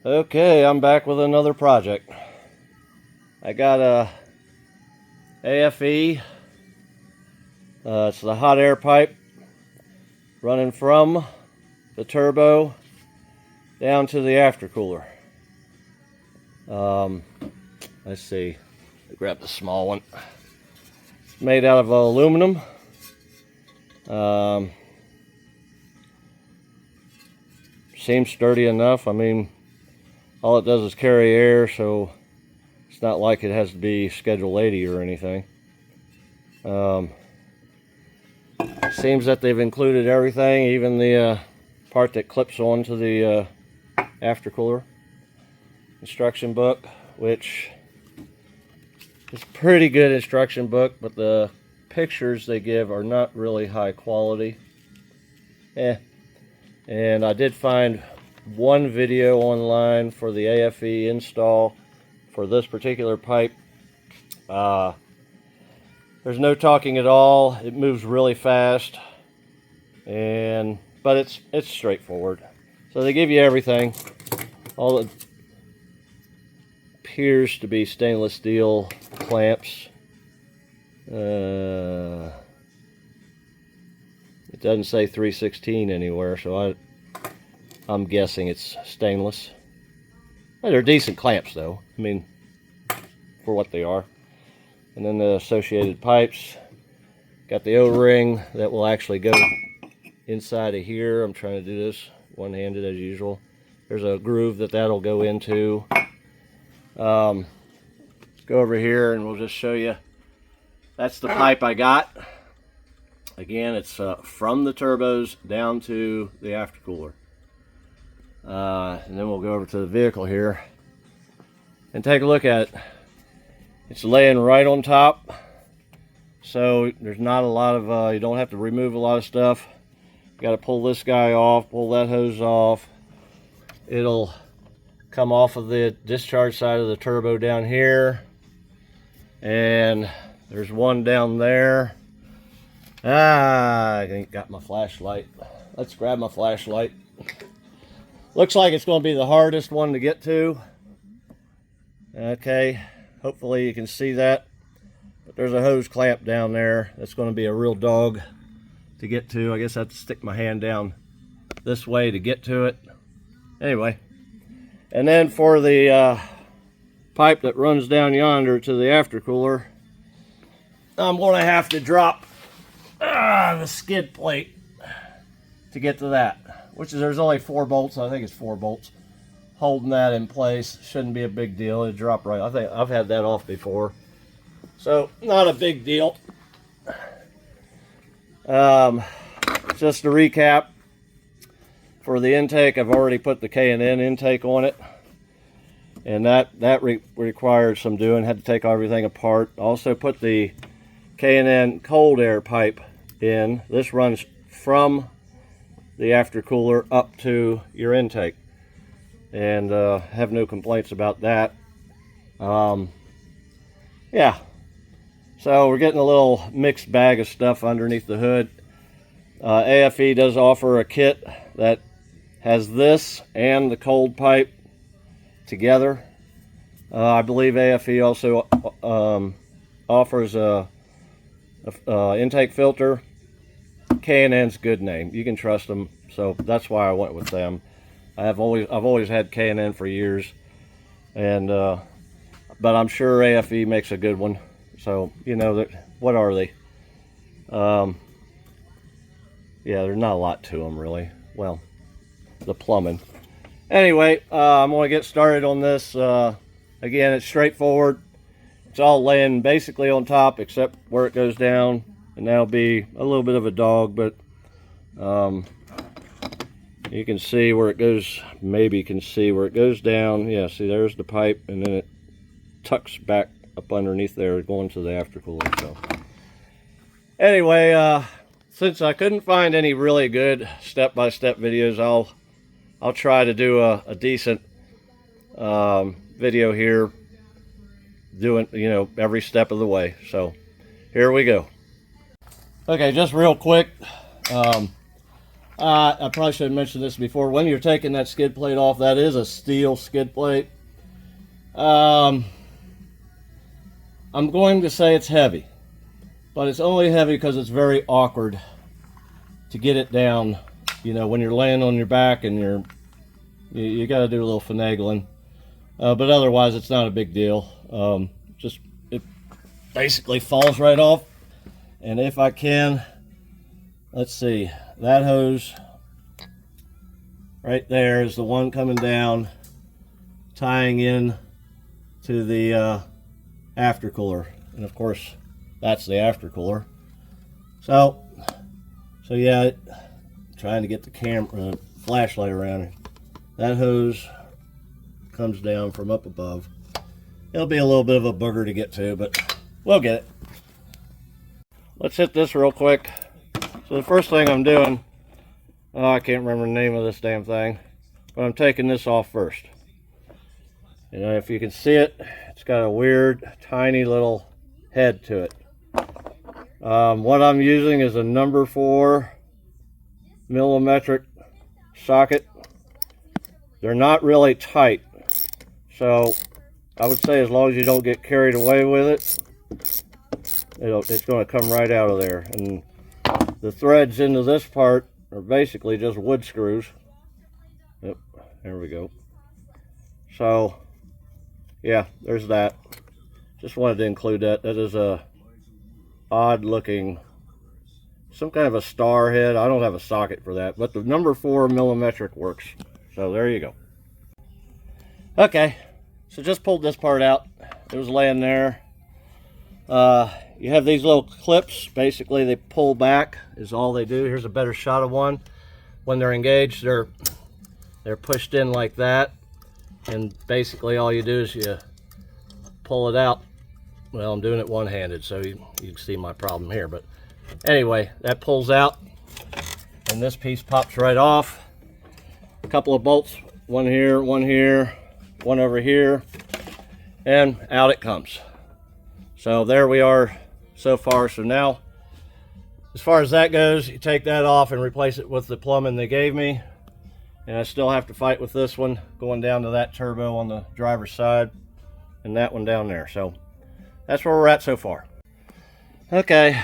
Okay, I'm back with another project. I got a AFE, it's the hot air pipe running from the turbo down to the aftercooler. Let's see, grab the small one. It's made out of aluminum. Seems sturdy enough. I mean, all it does is carry air, so it's not like it has to be Schedule 80 or anything. Seems that they've included everything, even the part that clips onto the aftercooler. Instruction book, which is a pretty good instruction book, but the pictures they give are not really high quality. And I did find one video online for the AFE install for this particular pipe. There's no talking at all. It moves really fast, but it's straightforward. So they give you everything. All it appears to be stainless steel clamps. It doesn't say 316 anywhere, so I'm guessing it's stainless. They're decent clamps though, I mean, for what they are. And then the associated pipes. Got the O-ring that will actually go inside of here. I'm trying to do this one-handed as usual. There's a groove that'll go into. Let's go over here and we'll just show you. That's the pipe I got. Again, it's from the turbos down to the aftercooler. And then we'll go over to the vehicle here and take a look at it. It's laying right on top, so there's not a lot of, you don't have to remove a lot of stuff. You got to pull this guy off, pull that hose off. It'll come off of the discharge side of the turbo down here, and there's one down there. I ain't got my flashlight. Let's grab my flashlight. Looks like it's going to be the hardest one to get to. Okay, hopefully you can see that. But there's a hose clamp down there. That's going to be a real dog to get to. I guess I have to stick my hand down this way to get to it. Anyway, and then for the pipe that runs down yonder to the aftercooler, I'm going to have to drop the skid plate to get to that, which is, there's only 4 bolts. I think it's 4 bolts holding that in place. Shouldn't be a big deal. It'll drop right. I think I've had that off before, so not a big deal. Just to recap, for the intake, I've already put the K&N intake on it, and that required some doing. Had to take everything apart. Also put the K&N cold air pipe in. This runs from the aftercooler up to your intake, and have no complaints about that. Yeah, so we're getting a little mixed bag of stuff underneath the hood. AFE does offer a kit that has this and the cold pipe together. I believe AFE also offers a intake filter. K&N's good name. You can trust them, so that's why I went with them. I've always had K&N for years, and but I'm sure AFE makes a good one. So you know that. What are they? Yeah, there's not a lot to them really. Well, the plumbing. Anyway, I'm going to get started on this. Again, it's straightforward. It's all laying basically on top except where it goes down, and that'll be a little bit of a dog, but you can see where it goes. Maybe you can see where it goes down. Yeah, see, there's the pipe, and then it tucks back up underneath there going to the aftercooler. So anyway, since I couldn't find any really good step-by-step videos, I'll try to do a decent video here, doing, you know, every step of the way. So here we go. Okay, just real quick, I probably should have mentioned this before. When you're taking that skid plate off, that is a steel skid plate. I'm going to say it's heavy, but it's only heavy because it's very awkward to get it down. You know, when you're laying on your back and you got to do a little finagling. But otherwise, it's not a big deal. Just it basically falls right off. And if I can, let's see, that hose right there is the one coming down, tying in to the aftercooler. And of course, that's the aftercooler. So yeah, trying to get the flashlight around it. That hose comes down from up above. It'll be a little bit of a booger to get to, but we'll get it. Let's hit this real quick. So the first thing I'm doing, I can't remember the name of this damn thing, but I'm taking this off first. You know, if you can see it, it's got a weird, tiny little head to it. What I'm using is a number 4 millimetric socket. They're not really tight, so I would say as long as you don't get carried away with it, it's going to come right out of there. And the threads into this part are basically just wood screws. Yep, there we go. So yeah, there's that. Just wanted to include that. That is a odd looking, some kind of a star head. I don't have a socket for that, but the number 4 millimetric works. So there you go. Okay, so just pulled this part out. It was laying there. You have these little clips. Basically, they pull back is all they do. Here's a better shot of one. When they're engaged, they're pushed in like that, and basically all you do is you pull it out. Well, I'm doing it one-handed, so you can see my problem here. But anyway, that pulls out, and this piece pops right off. A couple of bolts, one here, one over here, and out it comes. So there we are so far. So now, as far as that goes, you take that off and replace it with the plumbing they gave me. And I still have to fight with this one going down to that turbo on the driver's side and that one down there. So that's where we're at so far. Okay,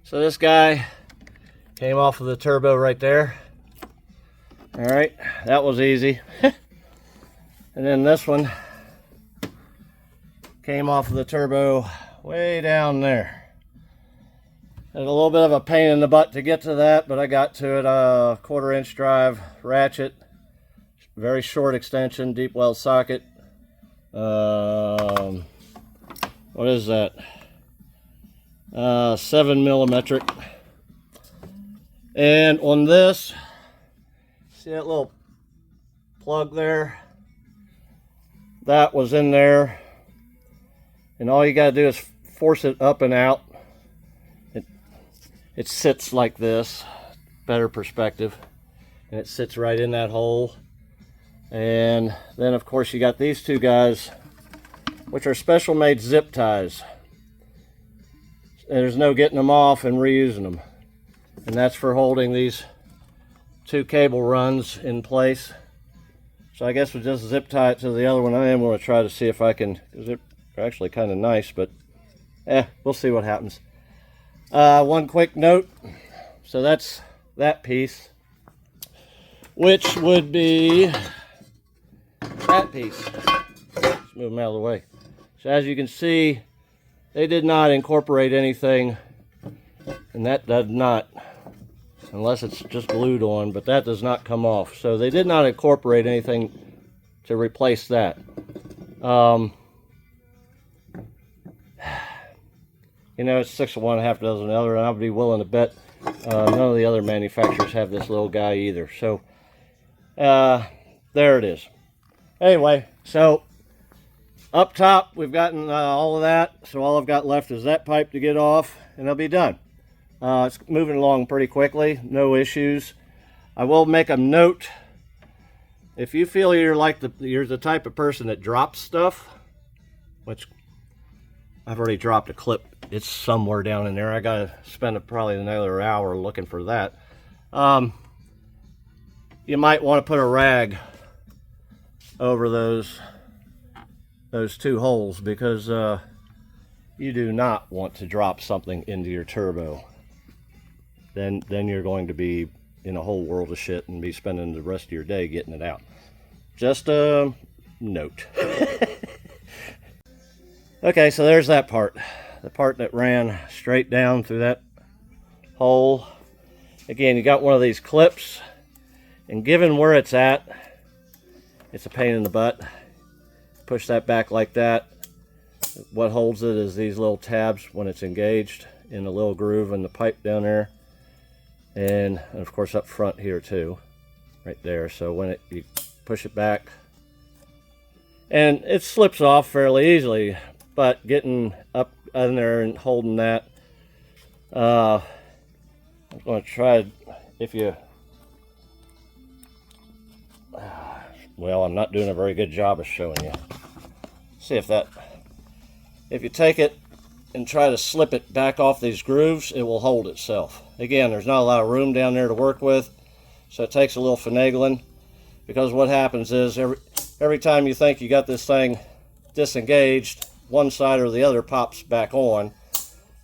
so this guy came off of the turbo right there. All right, that was easy. And then this one came off of the turbo way down there. Had a little bit of a pain in the butt to get to that, but I got to it. 1/4 inch drive ratchet, very short extension, deep well socket. What is that? 7 millimetric. And on this, see that little plug there? That was in there. And all you got to do is force it up and out. It sits like this, better perspective. And it sits right in that hole. And then of course you got these two guys, which are special made zip ties. And there's no getting them off and reusing them. And that's for holding these 2 cable runs in place. So I guess we'll just zip tie it to the other one. I am going to try to see if I can, because they're actually kind of nice, but we'll see what happens. One quick note. So that's that piece, which would be that piece. Let's move them out of the way. So as you can see, they did not incorporate anything, and that does not, unless it's just glued on, but that does not come off. So they did not incorporate anything to replace that. You know, it's 6 of one, half a dozen of the other, and I would be willing to bet none of the other manufacturers have this little guy either. So there it is. Anyway, so up top we've gotten all of that. So all I've got left is that pipe to get off, and I'll be done. It's moving along pretty quickly, no issues. I will make a note. If you feel you're the type of person that drops stuff, which I've already dropped a clip, it's somewhere down in there. I gotta spend probably another hour looking for that. You might want to put a rag over those two holes, because you do not want to drop something into your turbo. Then you're going to be in a whole world of shit and be spending the rest of your day getting it out. Just a note. Okay, so there's that part. The part that ran straight down through that hole. Again, you got one of these clips, and given where it's at, it's a pain in the butt. Push that back like that. What holds it is these little tabs when it's engaged in the little groove in the pipe down there. And of course up front here too, right there. So when you push it back, and it slips off fairly easily, but getting up in there and holding that, I'm going to try, if you, well, I'm not doing a very good job of showing you. See if you take it and try to slip it back off these grooves, it will hold itself. Again, there's not a lot of room down there to work with, so it takes a little finagling, because what happens is every time you think you got this thing disengaged, one side or the other pops back on,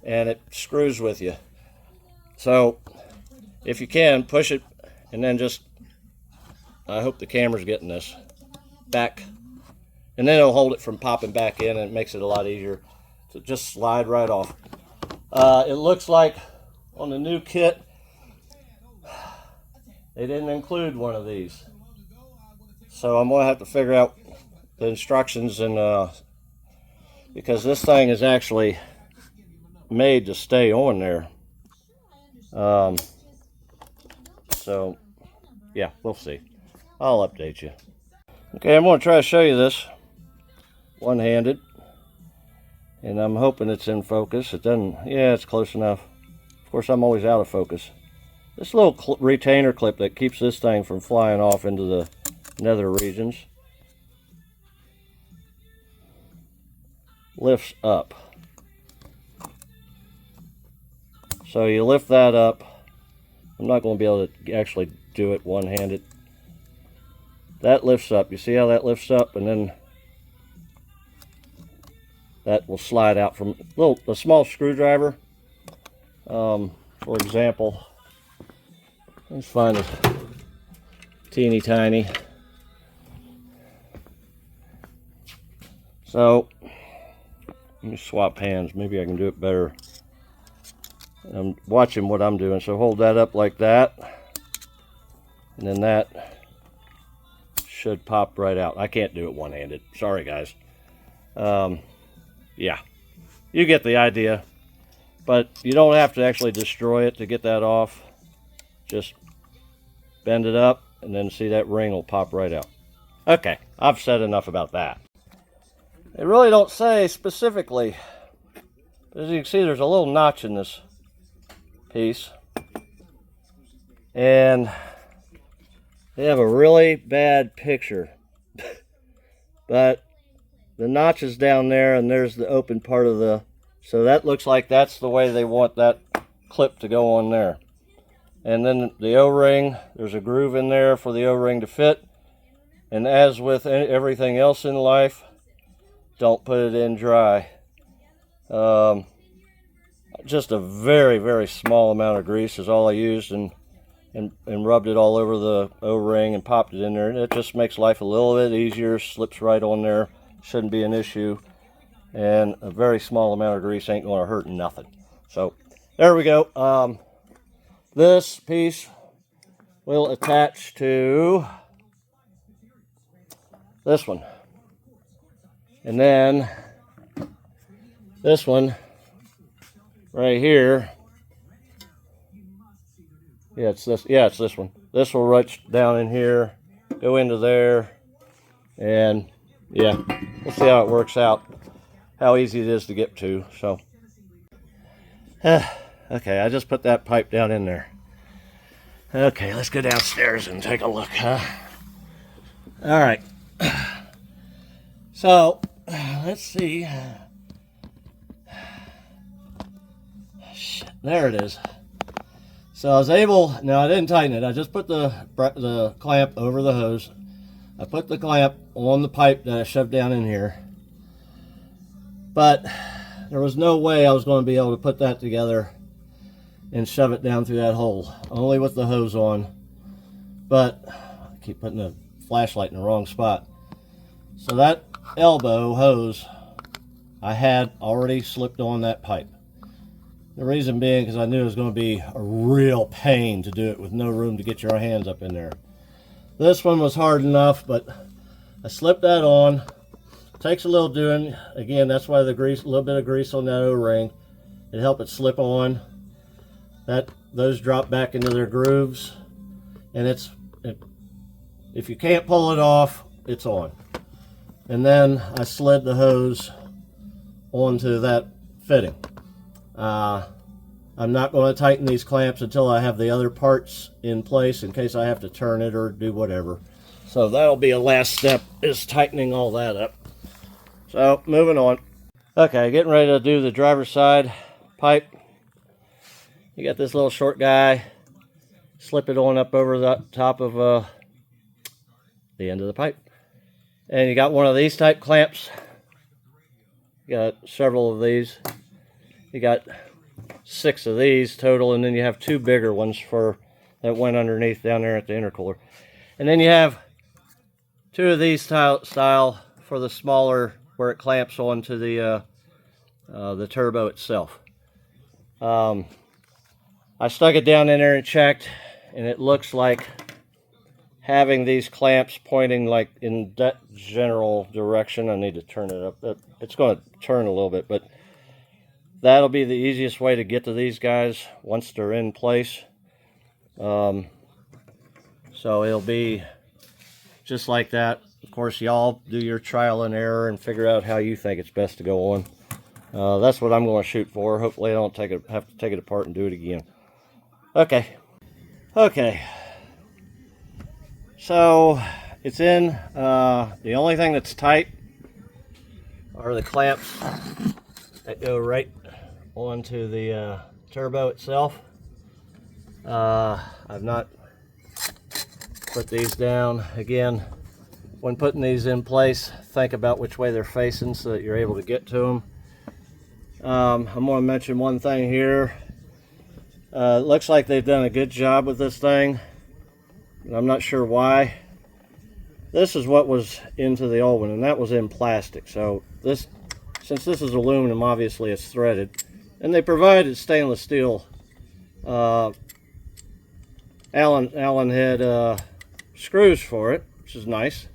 and it screws with you. So if you can, push it, and then just, I hope the camera's getting this, back, and then it'll hold it from popping back in, and it makes it a lot easier to just slide right off. It looks like on the new kit they didn't include one of these, so I'm gonna have to figure out the instructions, and because this thing is actually made to stay on there. So yeah, we'll see. I'll update you. Okay, I'm going to try to show you this one-handed, and I'm hoping it's in focus. It doesn't, yeah, it's close enough. Of course, I'm always out of focus. This little retainer clip that keeps this thing from flying off into the nether regions lifts up. So you lift that up. I'm not going to be able to actually do it one-handed. That lifts up. You see how that lifts up, and then that will slide out from a small screwdriver. For example, let's find a teeny tiny. So let me swap hands. Maybe I can do it better. I'm watching what I'm doing. So hold that up like that, and then that should pop right out. I can't do it one-handed. Sorry, guys. Yeah, you get the idea. But you don't have to actually destroy it to get that off. Just bend it up, and then see that ring will pop right out. Okay, I've said enough about that. They really don't say specifically. As you can see, there's a little notch in this piece. And they have a really bad picture. But the notch is down there, and there's the open part of the, so that looks like that's the way they want that clip to go on there. And then the O-ring, there's a groove in there for the O-ring to fit. And as with everything else in life, don't put it in dry. Just a very, very small amount of grease is all I used, and rubbed it all over the O-ring and popped it in there. And it just makes life a little bit easier, slips right on there. Shouldn't be an issue, and a very small amount of grease ain't going to hurt nothing. So there we go. This piece will attach to this one, and then this one right here. Yeah, it's this. Yeah, it's this one. This will right down in here, go into there, and yeah, we'll see how it works out, how easy it is to get to. So, okay, I just put that pipe down in there. Okay, let's go downstairs and take a look, huh? All right. So, let's see. Shit, there it is. So So I was able, now I didn't tighten it, I just put the clamp over the hose. I put the clamp on the pipe that I shoved down in here. But there was no way I was going to be able to put that together and shove it down through that hole, only with the hose on. But I keep putting the flashlight in the wrong spot. So that elbow hose I had already slipped on that pipe. The reason being because I knew it was going to be a real pain to do it with no room to get your hands up in there. This one was hard enough, but I slipped that on. Takes a little doing. Again, that's why the grease, a little bit of grease on that O-ring. It helped it slip on. Those drop back into their grooves, and if you can't pull it off, it's on. And then I slid the hose onto that fitting. I'm not going to tighten these clamps until I have the other parts in place in case I have to turn it or do whatever. So that'll be a last step, is tightening all that up. So moving on. Okay, getting ready to do the driver's side pipe. You got this little short guy. Slip it on up over the top of the end of the pipe. And you got one of these type clamps. You got several of these. You got 6 of these total, and then you have 2 bigger ones that went underneath down there at the intercooler. And then you have 2 of these style for the smaller, where it clamps onto the turbo itself. I stuck it down in there and checked, and it looks like having these clamps pointing like in that general direction. I need to turn it up. It's going to turn a little bit, but that'll be the easiest way to get to these guys once they're in place. So it'll be just like that. Of course, y'all do your trial and error and figure out how you think it's best to go on. That's what I'm going to shoot for. Hopefully I don't have to take it apart and do it again. Okay. So it's in. The only thing that's tight are the clamps that go right onto the turbo itself. I've not put these down. Again, when putting these in place, think about which way they're facing so that you're able to get to them. I'm going to mention one thing here. It looks like they've done a good job with this thing. I'm not sure why. This is what was into the old one, and that was in plastic. So since this is aluminum, obviously it's threaded. And they provided stainless steel Allen head screws for it, which is nice.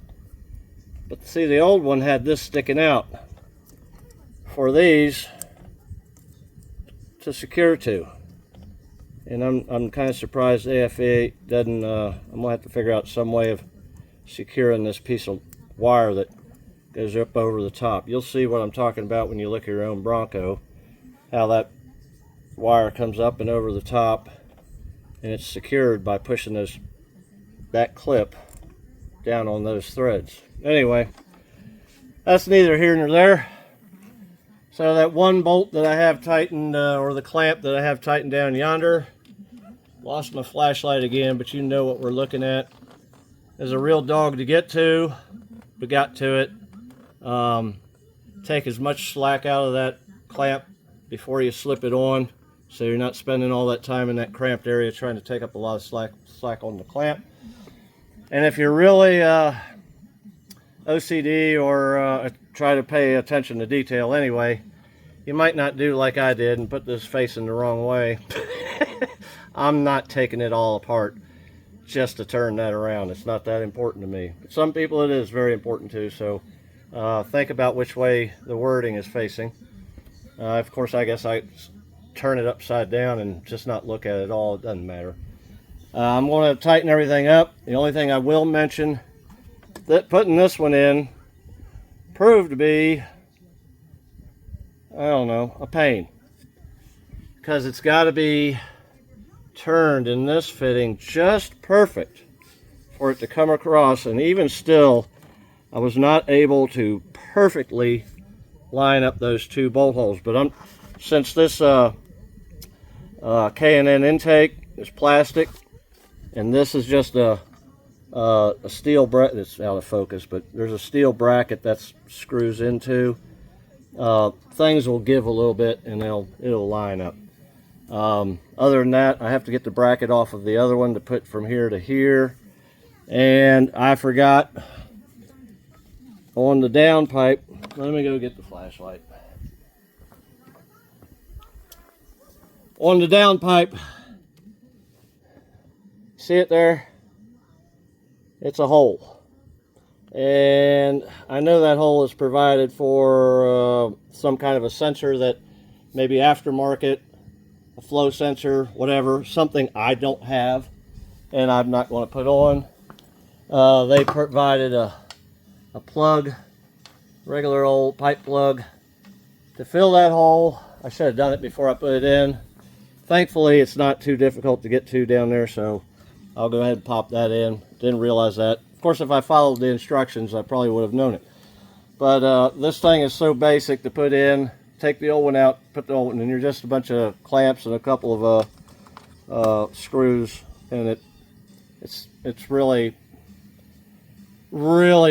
But see, the old one had this sticking out for these to secure to. And I'm kind of surprised AFE doesn't. I'm gonna have to figure out some way of securing this piece of wire that goes up over the top. You'll see what I'm talking about when you look at your own Bronco, how that wire comes up and over the top, and it's secured by pushing that clip down on those threads. Anyway, that's neither here nor there. So that one bolt that I have tightened, or the clamp that I have tightened down yonder, lost my flashlight again, but you know what we're looking at. There's a real dog to get to, but got to it. Take as much slack out of that clamp before you slip it on, so you're not spending all that time in that cramped area trying to take up a lot of slack on the clamp. And if you're really OCD or try to pay attention to detail anyway, you might not do like I did and put this facing the wrong way. I'm not taking it all apart just to turn that around. It's not that important to me. But some people it is very important to, so think about which way the wording is facing. Of course, I guess I turn it upside down and just not look at it at all. It doesn't matter. I'm going to tighten everything up. The only thing I will mention, that putting this one in proved to be, I don't know, a pain, because it's got to be turned in this fitting just perfect for it to come across, and even still I was not able to perfectly line up those 2 bolt holes. But since this K&N intake is plastic, and this is just a steel bracket. It's out of focus, but there's a steel bracket that screws into. Things will give a little bit and it'll line up. Other than that, I have to get the bracket off of the other one to put from here to here. And I forgot on the down pipe. Let me go get the flashlight. On the down pipe, see it there? It's a hole. And I know that hole is provided for some kind of a sensor that maybe aftermarket, a flow sensor, whatever, something I don't have and I'm not going to put on. They provided a plug, regular old pipe plug, to fill that hole. I should have done it before I put it in. Thankfully, it's not too difficult to get to down there, so I'll go ahead and pop that in. Didn't realize that. Of course, if I followed the instructions, I probably would have known it. But this thing is so basic to put in. Take the old one out, put the old one in. You're just a bunch of clamps and a couple of screws, and it's really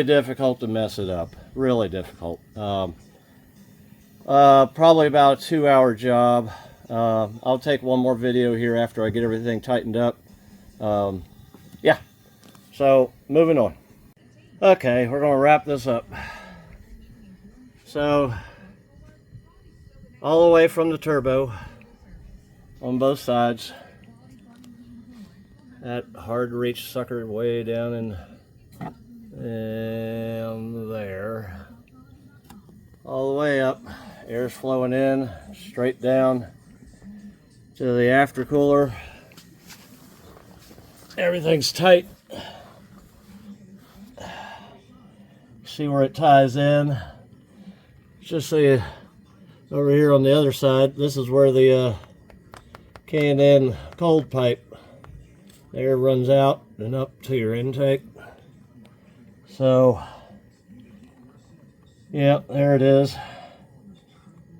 difficult to mess it up. Really difficult. Probably about a 2-hour job. I'll take one more video here after I get everything tightened up. Yeah, so moving on. Okay, we're going to wrap this up. So, all the way from the turbo on both sides. That hard to reach sucker way down in there. All the way up, air's flowing in, straight down to the aftercooler. Everything's tight. See where it ties in. Just so you, over here on the other side, this is where the K&N cold pipe, air runs out and up to your intake. So, yeah, there it is.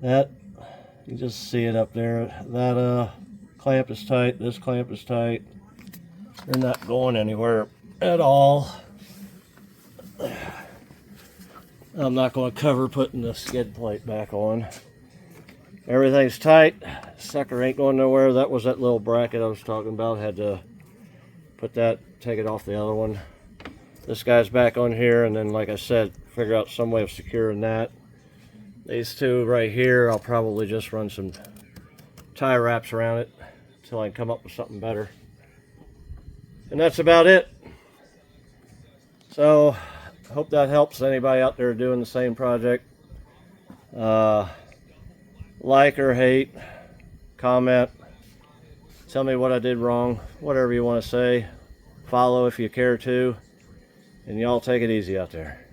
That, you just see it up there. That clamp is tight. This clamp is tight. They're not going anywhere at all. I'm not going to cover putting the skid plate back on. Everything's tight. Sucker ain't going nowhere. That was that little bracket I was talking about. Had to put that, take it off the other one. This guy's back on here, and then, like I said, figure out some way of securing that. These two right here, I'll probably just run some tie wraps around it until I can come up with something better. And that's about it. So, hope that helps anybody out there doing the same project. Like or hate, comment, tell me what I did wrong, whatever you want to say. Follow if you care to. And y'all take it easy out there.